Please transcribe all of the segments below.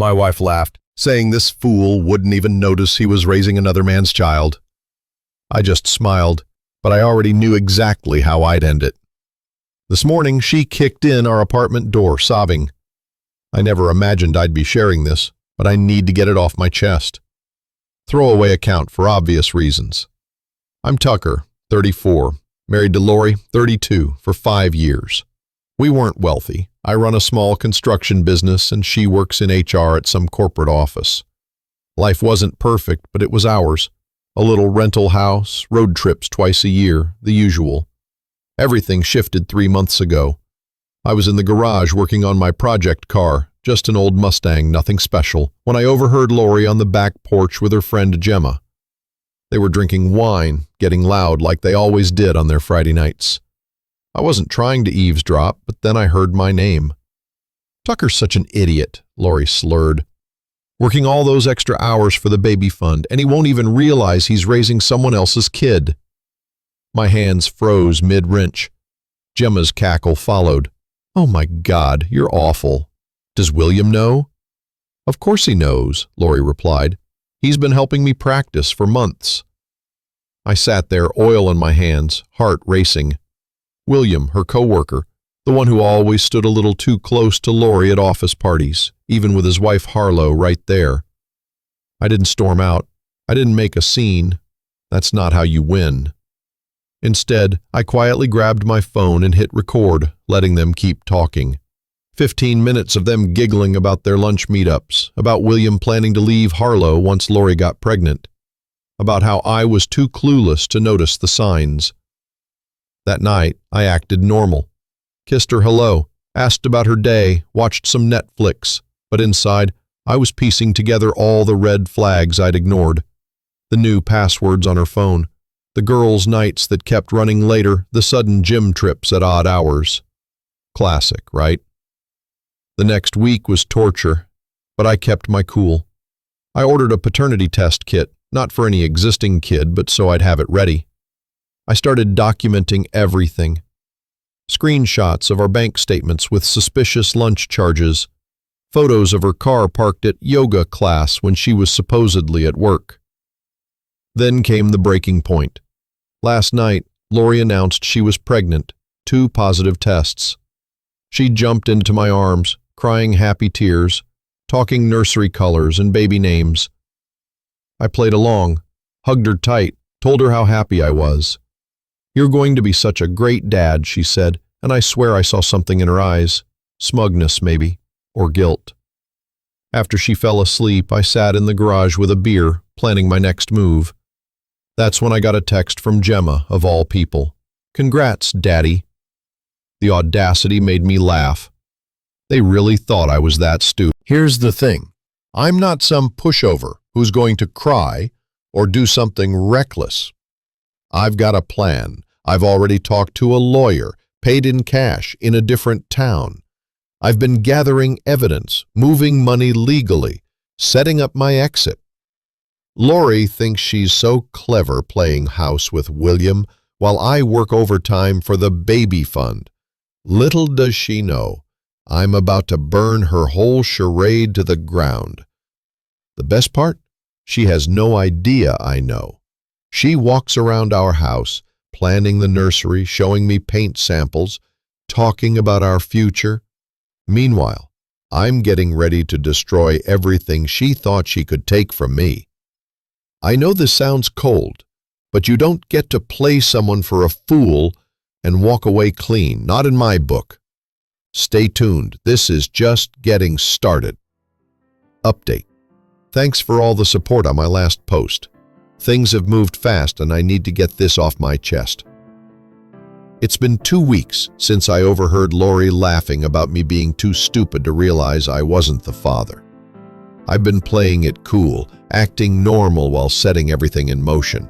My wife laughed, saying this fool wouldn't even notice he was raising another man's child. I just smiled, but I already knew exactly how I'd end it. This morning, she kicked in our apartment door, sobbing. I never imagined I'd be sharing this, but I need to get it off my chest. Throwaway account for obvious reasons. I'm Tucker, 34, married to Lori, 32, for 5 years. We weren't wealthy. I run a small construction business and she works in HR at some corporate office. Life wasn't perfect, but it was ours. A little rental house, road trips twice a year, the usual. Everything shifted 3 months ago. I was in the garage working on my project car, just an old Mustang, nothing special, when I overheard Lori on the back porch with her friend Gemma. They were drinking wine, getting loud like they always did on their Friday nights. I wasn't trying to eavesdrop, but then I heard my name. Tucker's such an idiot, Lori slurred. Working all those extra hours for the baby fund, and he won't even realize he's raising someone else's kid. My hands froze mid-wrench. Gemma's cackle followed. Oh my God, you're awful. Does William know? Of course he knows, Lori replied. He's been helping me practice for months. I sat there, oil in my hands, heart racing. William, her co-worker, the one who always stood a little too close to Lori at office parties, even with his wife Harlow right there. I didn't storm out. I didn't make a scene. That's not how you win. Instead, I quietly grabbed my phone and hit record, letting them keep talking. 15 minutes of them giggling about their lunch meetups, about William planning to leave Harlow once Lori got pregnant, about how I was too clueless to notice the signs. That night, I acted normal. Kissed her hello, asked about her day, watched some Netflix, but inside, I was piecing together all the red flags I'd ignored. The new passwords on her phone, the girls' nights that kept running later, the sudden gym trips at odd hours. Classic, right? The next week was torture, but I kept my cool. I ordered a paternity test kit, not for any existing kid, but so I'd have it ready. I started documenting everything. Screenshots of our bank statements with suspicious lunch charges, photos of her car parked at yoga class when she was supposedly at work. Then came the breaking point. Last night, Lori announced she was pregnant, 2 positive tests. She jumped into my arms, crying happy tears, talking nursery colors and baby names. I played along, hugged her tight, told her how happy I was. You're going to be such a great dad, she said, and I swear I saw something in her eyes, smugness maybe, or guilt. After she fell asleep, I sat in the garage with a beer, planning my next move. That's when I got a text from Gemma, of all people. Congrats, Daddy. The audacity made me laugh. They really thought I was that stupid. Here's the thing. I'm not some pushover who's going to cry or do something reckless. I've got a plan. I've already talked to a lawyer, paid in cash, in a different town. I've been gathering evidence, moving money legally, setting up my exit. Lori thinks she's so clever playing house with William while I work overtime for the baby fund. Little does she know, I'm about to burn her whole charade to the ground. The best part? She has no idea I know. She walks around our house, planning the nursery, showing me paint samples, talking about our future. Meanwhile, I'm getting ready to destroy everything she thought she could take from me. I know this sounds cold, but you don't get to play someone for a fool and walk away clean, not in my book. Stay tuned, this is just getting started. Update. Thanks for all the support on my last post. Things have moved fast and I need to get this off my chest. It's been 2 weeks since I overheard Lori laughing about me being too stupid to realize I wasn't the father. I've been playing it cool, acting normal while setting everything in motion.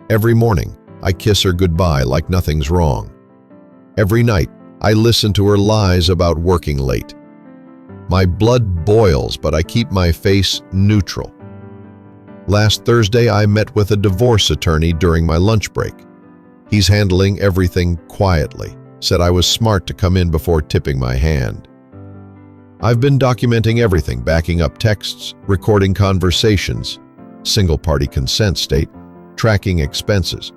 Every morning, I kiss her goodbye like nothing's wrong. Every night, I listen to her lies about working late. My blood boils, but I keep my face neutral. Last Thursday, I met with a divorce attorney during my lunch break. He's handling everything quietly, said I was smart to come in before tipping my hand. I've been documenting everything, backing up texts, recording conversations, single-party consent state, tracking expenses.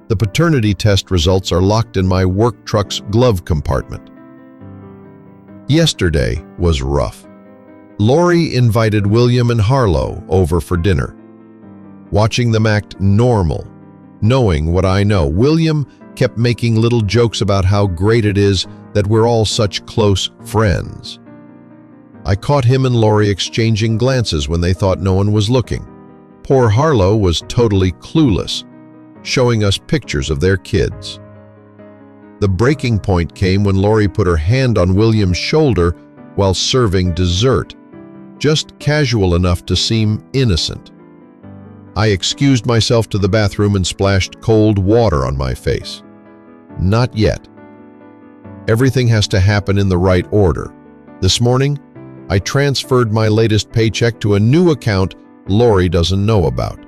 The paternity test results are locked in my work truck's glove compartment. Yesterday was rough. Lori invited William and Harlow over for dinner. Watching them act normal, knowing what I know, William kept making little jokes about how great it is that we're all such close friends. I caught him and Lori exchanging glances when they thought no one was looking. Poor Harlow was totally clueless, showing us pictures of their kids. The breaking point came when Lori put her hand on William's shoulder while serving dessert, just casual enough to seem innocent. I excused myself to the bathroom and splashed cold water on my face. Not yet. Everything has to happen in the right order. This morning, I transferred my latest paycheck to a new account Lori doesn't know about.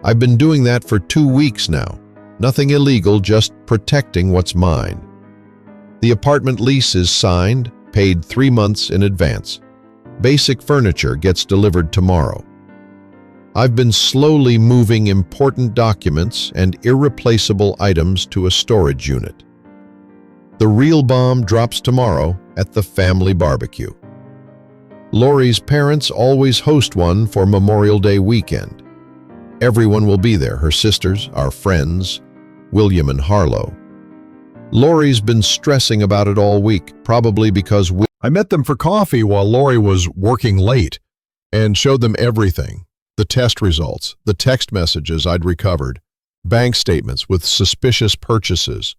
I've been doing that for 2 weeks now. Nothing illegal, just protecting what's mine. The apartment lease is signed, paid 3 months in advance. Basic furniture gets delivered tomorrow. I've been slowly moving important documents and irreplaceable items to a storage unit. The real bomb drops tomorrow at the family barbecue. Lori's parents always host one for Memorial Day weekend. Everyone will be there, her sisters, our friends, William and Harlow. Lori's been stressing about it all week, probably because I met them for coffee while Lori was working late and showed them everything. The test results, the text messages I'd recovered, bank statements with suspicious purchases.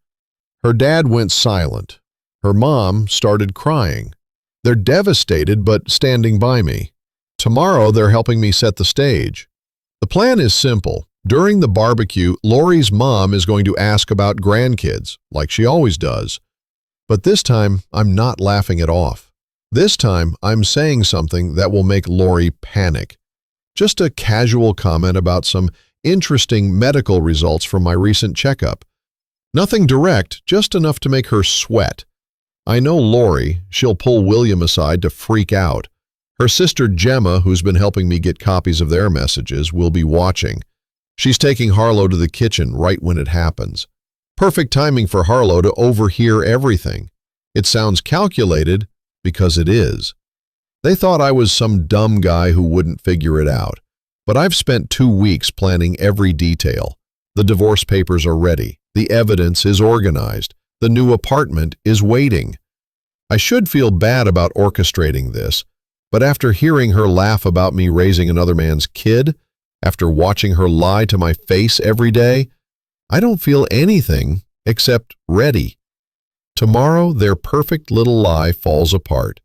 Her dad went silent. Her mom started crying. They're devastated but standing by me. Tomorrow they're helping me set the stage. The plan is simple. During the barbecue, Lori's mom is going to ask about grandkids, like she always does. But this time, I'm not laughing it off. This time, I'm saying something that will make Lori panic. Just a casual comment about some interesting medical results from my recent checkup. Nothing direct, just enough to make her sweat. I know Lori, she'll pull William aside to freak out. Her sister Gemma, who's been helping me get copies of their messages, will be watching. She's taking Harlow to the kitchen right when it happens. Perfect timing for Harlow to overhear everything. It sounds calculated because it is. They thought I was some dumb guy who wouldn't figure it out. But I've spent 2 weeks planning every detail. The divorce papers are ready. The evidence is organized. The new apartment is waiting. I should feel bad about orchestrating this, but after hearing her laugh about me raising another man's kid, after watching her lie to my face every day, I don't feel anything except ready. Tomorrow, their perfect little lie falls apart.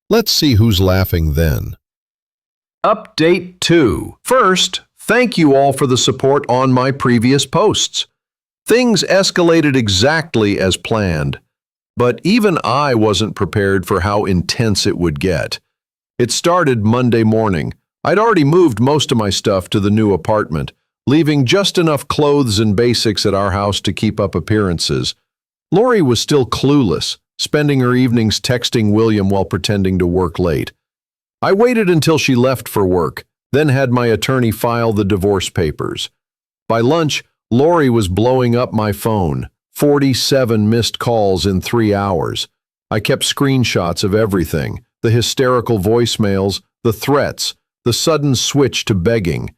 Let's see who's laughing then. Update 2. First, thank you all for the support on my previous posts. Things escalated exactly as planned, but even I wasn't prepared for how intense it would get. It started Monday morning. I'd already moved most of my stuff to the new apartment, leaving just enough clothes and basics at our house to keep up appearances. Lori was still clueless, spending her evenings texting William while pretending to work late. I waited until she left for work, then had my attorney file the divorce papers. By lunch, Lori was blowing up my phone, 47 missed calls in 3 hours. I kept screenshots of everything, the hysterical voicemails, the threats, the sudden switch to begging.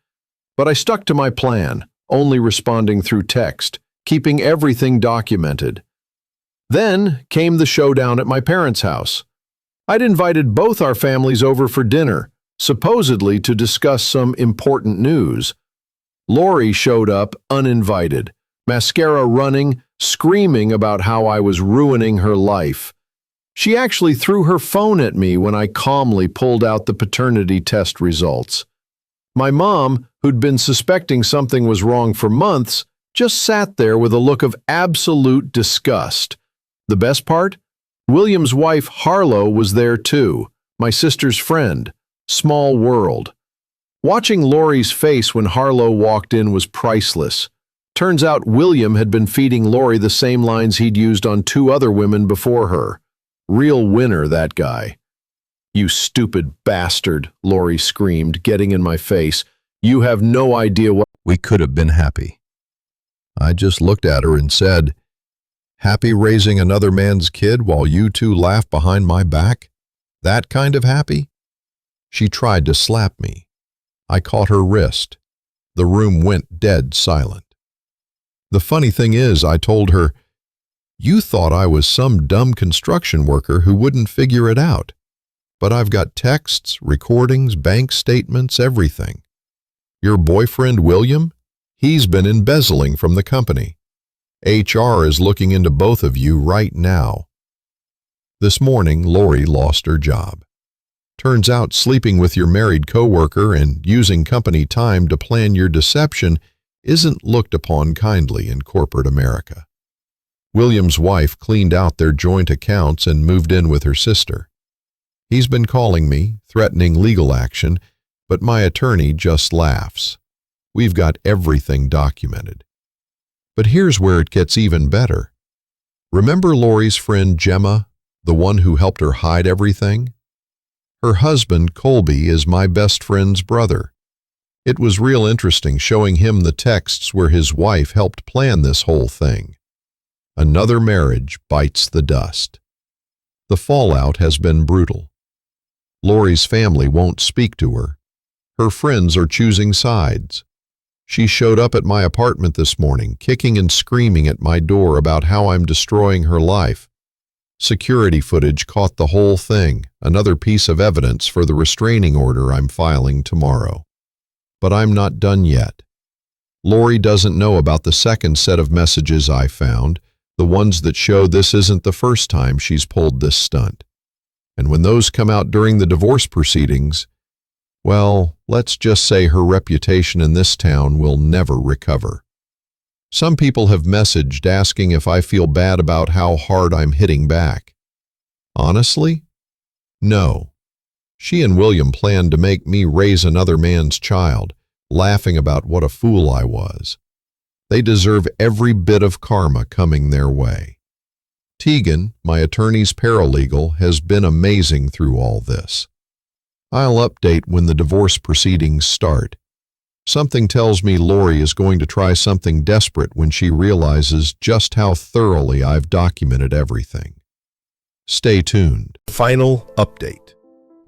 But I stuck to my plan, only responding through text, keeping everything documented. Then came the showdown at my parents' house. I'd invited both our families over for dinner, supposedly to discuss some important news. Lori showed up uninvited, mascara running, screaming about how I was ruining her life. She actually threw her phone at me when I calmly pulled out the paternity test results. My mom, who'd been suspecting something was wrong for months, just sat there with a look of absolute disgust. The best part? William's wife, Harlow, was there too, my sister's friend. Small world. Watching Lori's face when Harlow walked in was priceless. Turns out William had been feeding Lori the same lines he'd used on 2 other women before her. Real winner, that guy. "You stupid bastard," Lori screamed, getting in my face. "You have no idea what—" We could have been happy. I just looked at her and said, "Happy raising another man's kid while you two laugh behind my back? That kind of happy?" She tried to slap me. I caught her wrist. The room went dead silent. The funny thing is, I told her, "You thought I was some dumb construction worker who wouldn't figure it out. But I've got texts, recordings, bank statements, everything. Your boyfriend, William? He's been embezzling from the company. HR is looking into both of you right now." This morning, Lori lost her job. Turns out sleeping with your married coworker and using company time to plan your deception isn't looked upon kindly in corporate America. William's wife cleaned out their joint accounts and moved in with her sister. He's been calling me, threatening legal action, but my attorney just laughs. We've got everything documented. But here's where it gets even better. Remember Lori's friend Gemma, the one who helped her hide everything? Her husband, Colby, is my best friend's brother. It was real interesting showing him the texts where his wife helped plan this whole thing. Another marriage bites the dust. The fallout has been brutal. Lori's family won't speak to her. Her friends are choosing sides. She showed up at my apartment this morning, kicking and screaming at my door about how I'm destroying her life. Security footage caught the whole thing, another piece of evidence for the restraining order I'm filing tomorrow. But I'm not done yet. Lori doesn't know about the second set of messages I found, the ones that show this isn't the first time she's pulled this stunt. And when those come out during the divorce proceedings, well, let's just say her reputation in this town will never recover. Some people have messaged asking if I feel bad about how hard I'm hitting back. Honestly? No. She and William planned to make me raise another man's child, laughing about what a fool I was. They deserve every bit of karma coming their way. Tegan, my attorney's paralegal, has been amazing through all this. I'll update when the divorce proceedings start. Something tells me Lori is going to try something desperate when she realizes just how thoroughly I've documented everything. Stay tuned. Final update.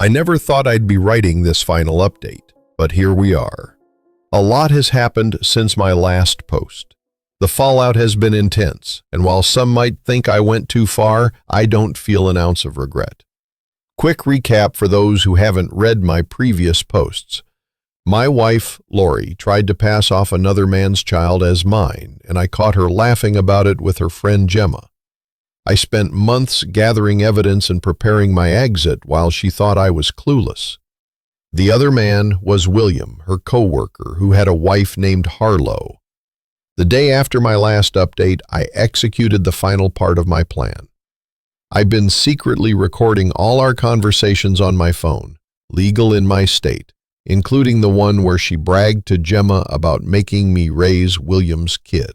I never thought I'd be writing this final update, but here we are. A lot has happened since my last post. The fallout has been intense, and while some might think I went too far, I don't feel an ounce of regret. Quick recap for those who haven't read my previous posts. My wife, Lori, tried to pass off another man's child as mine, and I caught her laughing about it with her friend Gemma. I spent months gathering evidence and preparing my exit while she thought I was clueless. The other man was William, her co-worker, who had a wife named Harlow. The day after my last update, I executed the final part of my plan. I've been secretly recording all our conversations on my phone, legal in my state, including the one where she bragged to Gemma about making me raise William's kid.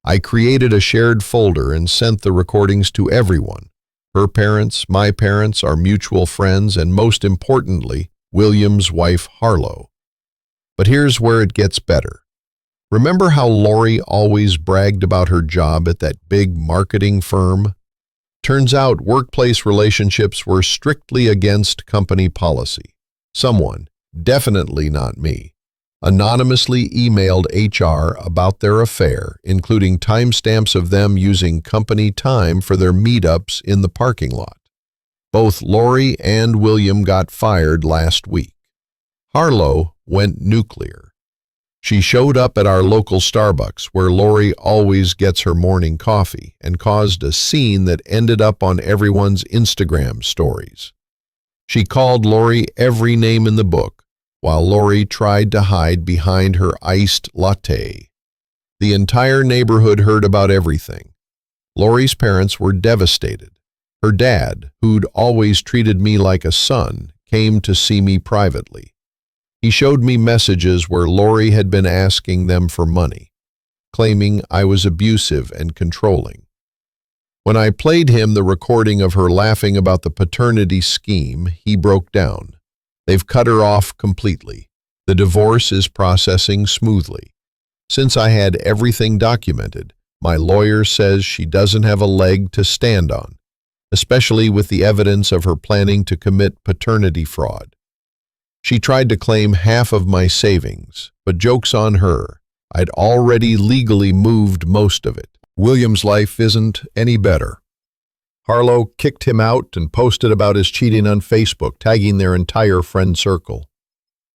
I created a shared folder and sent the recordings to everyone, her parents, my parents, our mutual friends, and most importantly, William's wife Harlow. But here's where it gets better. Remember how Lori always bragged about her job at that big marketing firm? Turns out workplace relationships were strictly against company policy. Someone, definitely not me, anonymously emailed HR about their affair, including timestamps of them using company time for their meetups in the parking lot. Both Lori and William got fired last week. Harlow went nuclear. She showed up at our local Starbucks, where Lori always gets her morning coffee, and caused a scene that ended up on everyone's Instagram stories. She called Lori every name in the book, while Lori tried to hide behind her iced latte. The entire neighborhood heard about everything. Lori's parents were devastated. Her dad, who'd always treated me like a son, came to see me privately. He showed me messages where Lori had been asking them for money, claiming I was abusive and controlling. When I played him the recording of her laughing about the paternity scheme, he broke down. They've cut her off completely. The divorce is processing smoothly. Since I had everything documented, my lawyer says she doesn't have a leg to stand on, especially with the evidence of her planning to commit paternity fraud. She tried to claim half of my savings, but joke's on her. I'd already legally moved most of it. William's life isn't any better. Harlow kicked him out and posted about his cheating on Facebook, tagging their entire friend circle.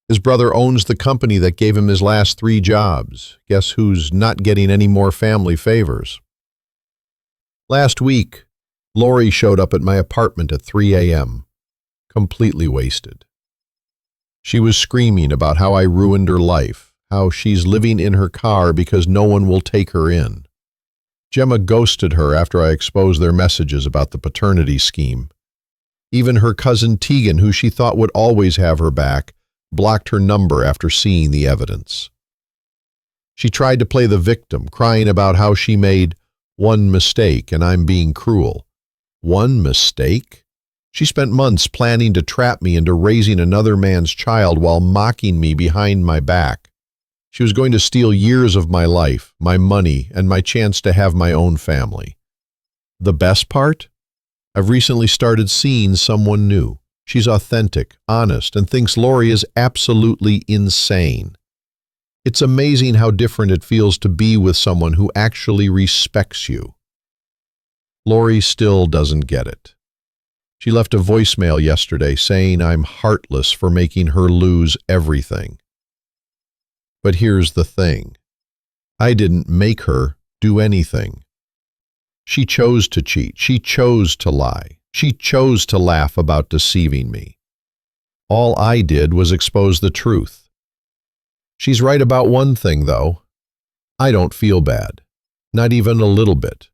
His brother owns the company that gave him his last 3 jobs. Guess who's not getting any more family favors? Last week, Lori showed up at my apartment at 3 a.m., completely wasted. She was screaming about how I ruined her life, how she's living in her car because no one will take her in. Gemma ghosted her after I exposed their messages about the paternity scheme. Even her cousin Tegan, who she thought would always have her back, blocked her number after seeing the evidence. She tried to play the victim, crying about how she made one mistake and I'm being cruel. One mistake? She spent months planning to trap me into raising another man's child while mocking me behind my back. She was going to steal years of my life, my money, and my chance to have my own family. The best part? I've recently started seeing someone new. She's authentic, honest, and thinks Lori is absolutely insane. It's amazing how different it feels to be with someone who actually respects you. Lori still doesn't get it. She left a voicemail yesterday saying I'm heartless for making her lose everything. But here's the thing. I didn't make her do anything. She chose to cheat. She chose to lie. She chose to laugh about deceiving me. All I did was expose the truth. She's right about one thing, though. I don't feel bad. Not even a little bit.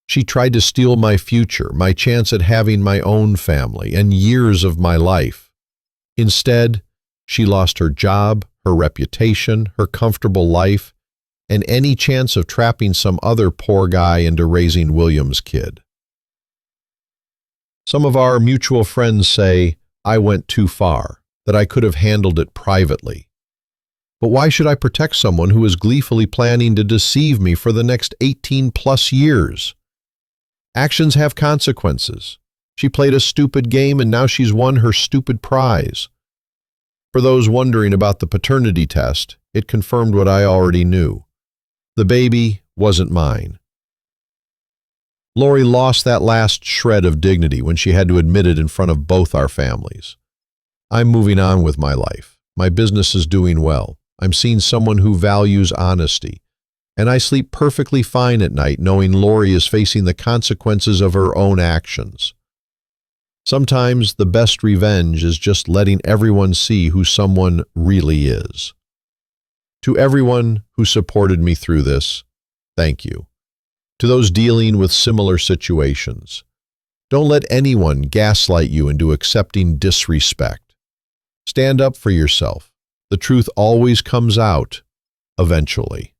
She tried to steal my future, my chance at having my own family, and years of my life. Instead, she lost her job, her reputation, her comfortable life, and any chance of trapping some other poor guy into raising William's kid. Some of our mutual friends say I went too far, that I could have handled it privately. But why should I protect someone who is gleefully planning to deceive me for the next 18+ years? Actions have consequences. She played a stupid game and now she's won her stupid prize. For those wondering about the paternity test, it confirmed what I already knew. The baby wasn't mine. Lori lost that last shred of dignity when she had to admit it in front of both our families. I'm moving on with my life. My business is doing well. I'm seeing someone who values honesty. And I sleep perfectly fine at night knowing Lori is facing the consequences of her own actions. Sometimes the best revenge is just letting everyone see who someone really is. To everyone who supported me through this, thank you. To those dealing with similar situations, don't let anyone gaslight you into accepting disrespect. Stand up for yourself. The truth always comes out, eventually.